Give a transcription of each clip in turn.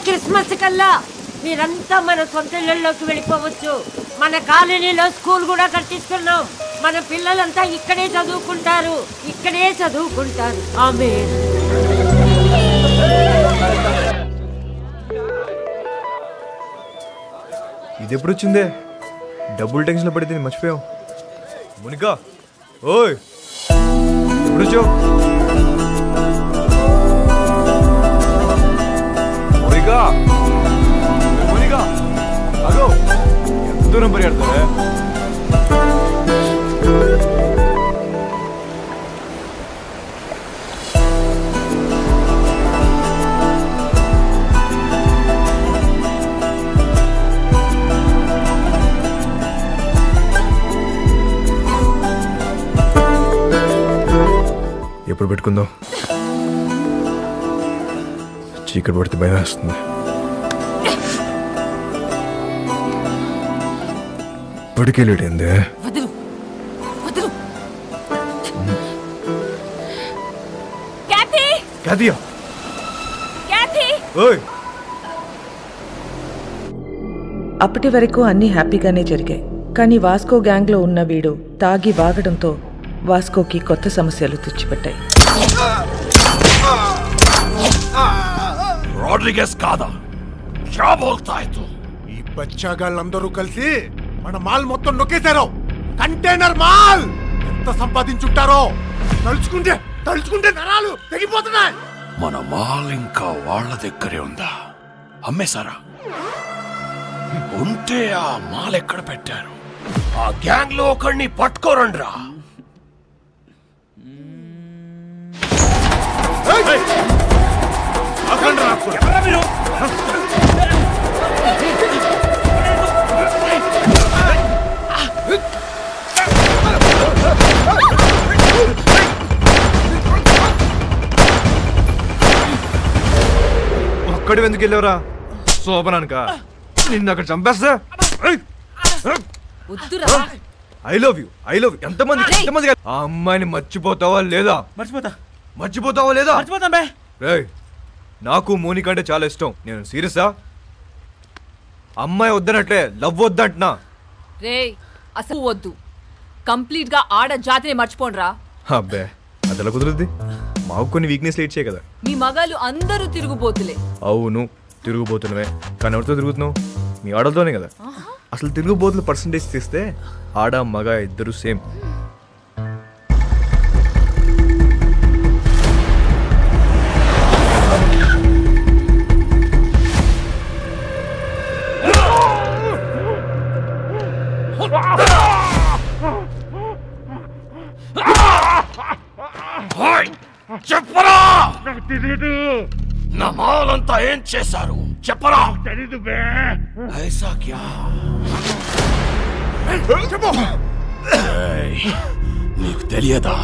Christmas కల్లా మీరంతా మన సొంత ఇళ్లలోకి వెళ్ళిపోవచ్చు. మన కాలనీలో స్కూల్ కూడా కట్టిస్తున్నాం. మన పిల్లలంతా ఇక్కడే చదువుకుంటారు. ఆమేన్. ఇది ఎప్పుడు వచ్చిందే? డబ్బులు టెన్షన్ పడితే మర్చిపోయావు. మునికా ఓయ్ ఎప్పుడు వచ్చావు? మునికా అగో ఎంత దూరం పరిగెడతావే? ఎప్పుడు పెట్టుకుందాం? చీకటి పడితే భయం వేస్తుంది. ఇప్పటికే లేట్ అయిందే. అప్పటి వరకు అన్నీ హ్యాపీగానే జరిగాయి. కానీ వాస్కో గ్యాంగ్లో ఉన్న వీడు తాగి వాగడంతో వాస్కోకి కొత్త సమస్యలు తెచ్చిపెట్టాయి. రోడ్రిగస్ కాదా? ఈ బచ్చాగాళ్ళందరూ కలిసి మన మాల్ మొత్తం నొక్కేశారు. కంటైనర్ మాల్ ఎంత సంపాదించుంటారో తలుచుకుంటే నరాలు తెగిపోతున్నాయి. మన మాల్ ఇంకా వాళ్ళ దగ్గరే ఉందా? అమ్మేశారా? ఉంటే ఆ మాల్ ఎక్కడ పెట్టారు? ఆ గ్యాంగ్ లో ఒకడిని పట్టుకోరండ్రా. ఒక్కడి ఎందుకు వెళ్ళావురా? శోభనానిక నిన్ను అక్కడ చంపేస్తా. ఐ లవ్ యూ ఎంతమంది ఆ అమ్మాయిని మర్చిపోతావా లేదా? మర్చిపోతావా లేదా? నాకు మోనిక అంటే చాలా ఇష్టం. నేను సీరియసా? అమ్మాయి వద్దనట్లే, లవ్ వద్దంటున్నా. అసలు వద్దు, కంప్లీట్ గా ఆడ జాతిని మర్చిపోండ్రా. అబ్బే అదలా కుదురుద్ది. మాకు కొన్ని వీక్నెస్ లేట్ చేయ కదా. మీ మగాళ్ళు అందరూ తిరుగుబోతులే. అవును తిరుగుబోతున్నవే, కానీ ఎవరితో తిరుగుతున్నావు? మీ ఆడలతోనే కదా. అసలు తిరుగుబోతుల పర్సంటేజ్ తీస్తే ఆడ మగ ఇద్దరు సేమ్. చెప్పరా, నా మాలంతా ఏం చేశారు చెప్పరా? తెలీదు బే. ఐసా క్యా? చెప్పు. నీకు తెలియదా?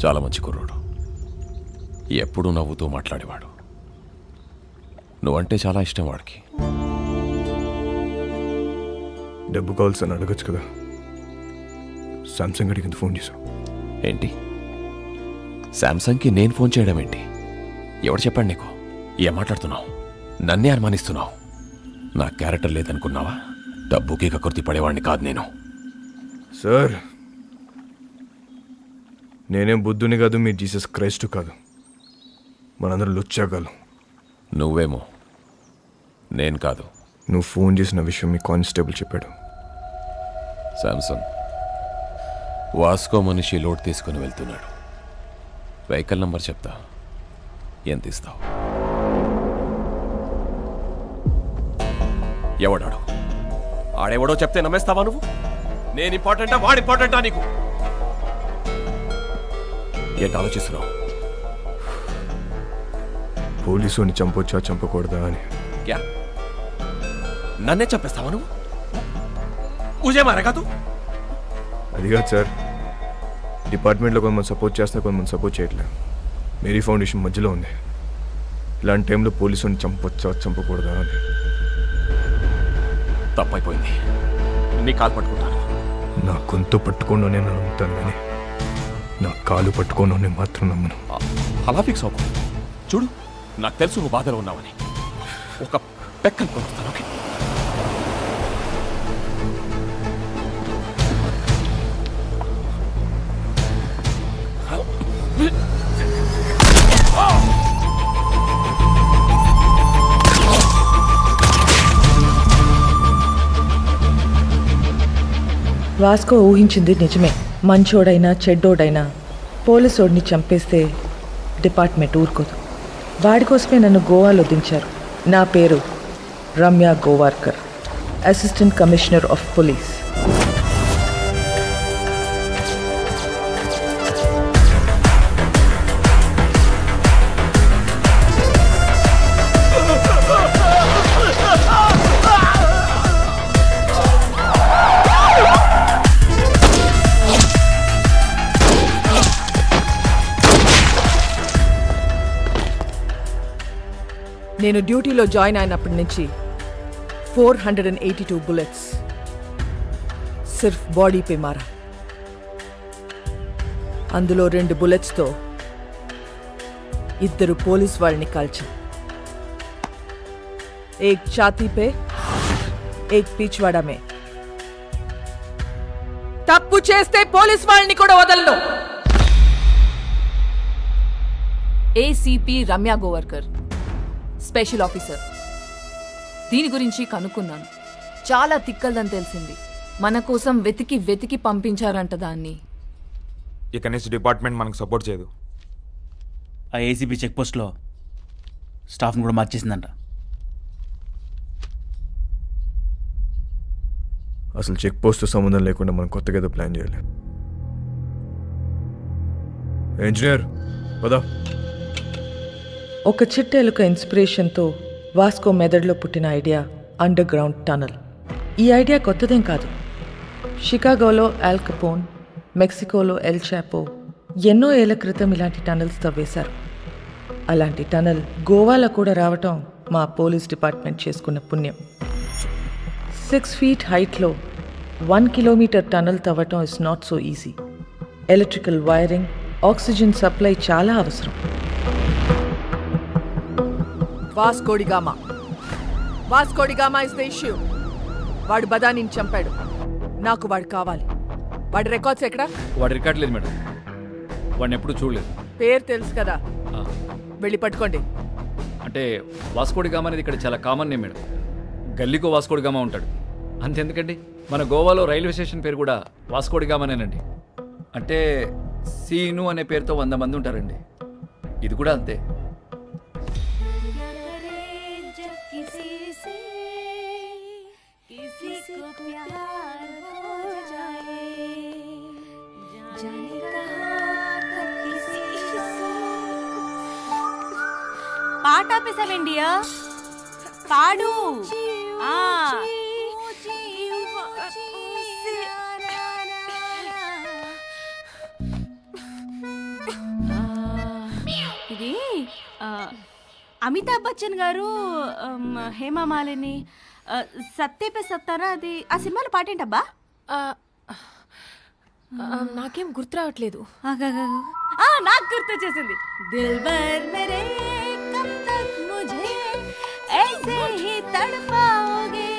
చాలా మంచి కుర్రాడు, ఎప్పుడూ నవ్వుతూ మాట్లాడేవాడు. నువ్వంటే చాలా ఇష్టం వాడికి. డబ్బు కావాల్సి అని అడగచ్చు కదా. సామ్సంగ్ అడిగింది ఫోన్ చేశావు ఏంటి? శాంసంగ్కి నేను ఫోన్ చేయడం ఏంటి? ఎవడు చెప్పాడు నీకు? ఏం మాట్లాడుతున్నావు? నన్నే అనుమానిస్తున్నావు. నా క్యారెక్టర్ లేదనుకున్నావా? డబ్బుకి కకృతి పడేవాడిని కాదు నేను. సార్ నేనేం బుద్ధుని కాదు, మీ జీసస్ క్రైస్ట్ కాదు. మనందరం లుచ్చాగాలు. నువ్వేమో, నేను కాదు. నువ్వు ఫోన్ చేసిన విషయం మీ కానిస్టేబుల్ చెప్పాడు. శాంసంగ్ వాస్కో మనిషి లోడ్ తీసుకుని వెళ్తున్నాడు. వెహికల్ నంబర్ చెప్తా, ఎంత ఇస్తావు? ఎవడాడు? ఆడెవడో చెప్తే నమ్మేస్తావా నువ్వు? నేను ఇంపార్టెంటా వాడు ఇంపార్టెంటా నీకు? ఏంటి ఆలోచిస్తున్నావు? పోలీసుని చంపొచ్చా చంపకూడదా అని. క్యా నన్నే చంపేస్తావా నువ్వు? ముజే మారేగా తూ? అది కాదు సార్, డిపార్ట్మెంట్లో కొంతమంది సపోర్ట్ చేస్తున్నా, కొంతమంది సపోర్ట్ చేయట్లేదు. మేరీ ఫౌండేషన్ మధ్యలో ఉంది. ఇలాంటి టైంలో పోలీసుని చంపొచ్చా చంపకూడదా అని. తప్పైపోయింది, నీ కాలు పట్టుకుంటాను. నా గొంతు పట్టుకోను నేను నమ్ముతాను కానీ నా కాలు పట్టుకోను నేను మాత్రం నమ్మను. అలా ఫిక్స్ అవ్వకు. చూడు, నాకు తెలుసు నువ్వు బాధలో ఉన్నావని. ఒక పెక్కను కొనుస్తాను. ఓకే, వాస్కో ఊహించింది నిజమే. మంచోడైనా చెడ్డోడైనా పోలీసోడిని చంపేస్తే డిపార్ట్మెంట్ ఊరుకోదు. వాడి కోసమే నన్ను గోవాలో దించారు. నా పేరు Ramya Gowarikar, assistant commissioner of police. నేను డ్యూటీలో జాయిన్ అయినప్పటి నుంచి 482 బుల్లెట్స్ సిర్ఫ్ బాడీపై మారా. అందులో 2 బుల్లెట్స్తో 2 పోలీస్ వాళ్ళని కాల్చా. ఏక్ ఛాతీపే, ఏక్ పిచ్వాడా మే. తప్పు చేస్తే పోలీస్ వాళ్ళని కూడా వదలను. ACP Ramya Gowarikar, special officer. దీని గురించి కనుక్కున్నాను. చాలా తిక్కల్దని తెలిసింది. మన కోసం వెతికి వెతికి పంపించారంట దాన్ని. ఇక నుంచి డిపార్ట్మెంట్ మనకు సపోర్ట్ చేయదు. ఆ ఏసీబీ చెక్ పోస్ట్లో స్టాఫ్ని కూడా మార్చేసిందంట. అసలు చెక్ పోస్ట్ సంబంధం లేకుండా మనం కొత్తగా ఏదో ప్లాన్ చేయాలి. ఇంజనీర్ పదా. ఒక చిట్టెలుక ఇన్స్పిరేషన్తో వాస్కో మెదడులో పుట్టిన ఐడియా అండర్ గ్రౌండ్ టనల్. ఈ ఐడియా కొత్తదేం కాదు. షికాగోలో ఆల్ కపోన్, మెక్సికోలో ఎల్ చాపో ఎన్నో ఏళ్ల క్రితం ఇలాంటి టనల్స్ తవ్వేశారు. అలాంటి టనల్ గోవాలో కూడా రావటం మా పోలీస్ డిపార్ట్మెంట్ చేసుకున్న పుణ్యం. 6 feet హైట్లో 1 kilometer టనల్ తవ్వటం is not so easy. Electrical wiring, oxygen supply చాలా అవసరం. Vasco da Gama is the issue. వాడు బదానిని చంపాడు. నాకు వాడు కావాలి. వాడి రికార్డ్స్ ఎక్కడ? వాడి రికార్డ్ లేదు మేడం. వాడిని ఎప్పుడు చూడలేదు. పేరు తెలుసు కదా, వెళ్ళి పట్టుకోండి. అంటే వాస్కోడిగామా అనేది ఇక్కడ చాలా కామన్ నేమ్ మేడం. గల్లీకో వాస్కోడిగామా ఉంటాడు. అంతెందుకండి, మన గోవాలో రైల్వే స్టేషన్ పేరు కూడా వాస్కోడిగామానేనండి. అంటే సీను అనే పేరుతో 100 మంది ఉంటారండి. ఇది కూడా అంతే. పాట ఆపేసావేండియా? పాడు. ఇది అమితాబ్ బచ్చన్ గారు, హేమమాలిని, సత్యపే సత్తారా, అది ఆ సినిమాలో పాటేంటబ్బా? నాకేం గుర్తు రావట్లేదు. నాకు గుర్తు వచ్చేసింది. దిల్బర్ మేరే కబ్ తక్ ముझे ऐसे ही तड़पाओगे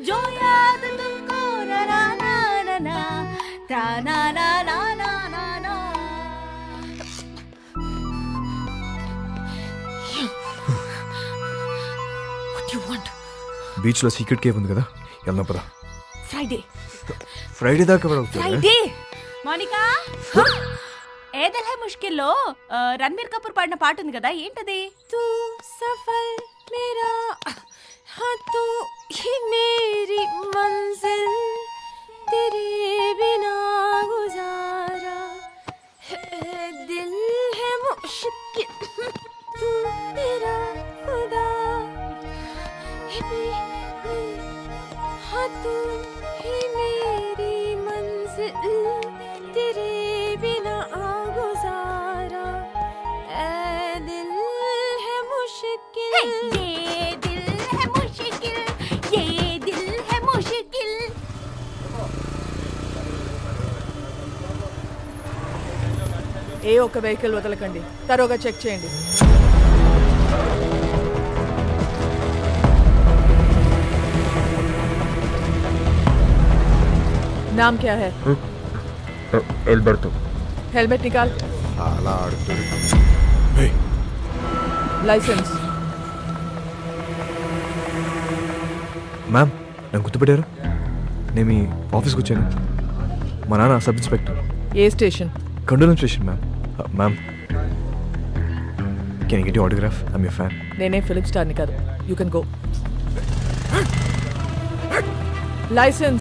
जो याद तुमको ना ना ना ना ता ना ना ना ना ना ना. What do you want? బీచ్లో సీక్రెట్ కేవ్ ఉంది కదా, వెళ్దాం పదా. ఫ్రైడే దాకా ఫ్రైడే. మోనికా, ఏ దిల్ హై ముష్కిల్లో రణబీర్ కపూర్ పాడిన పాట ఉంది కదా, ఏంటది? తూ సఫల్ మేరా हाँ तू ही मेरी मंजिल तेरे बिना गुजारा दिल है मुश्किल तू मेरा खुदा हाँ तू ही मेरी मंजिल तेरे बिना गुजारा दिल है मुश्किल. ये दिल है मुश्किल, ये दिल है मुश्किल. ఏ ఒక్క వెహికల్ వదలకండి, తరోగా చెక్ చేయండి. नाम क्या है? एल्बर्टो. हेलमेट निकाल. అలా ఆడుతుంది. लाइसेंस. మ్యామ్ నన్ను గుర్తుపెట్టారు? నేను మీ ఆఫీస్కి వచ్చాను. మా నాన్న sub inspector. A station? కండోలం station ma'am. Ma'am can you get your autograph? I'm your fan. నేనే ఫిలిం స్టార్ని కాదు. You can go. లైసెన్స్.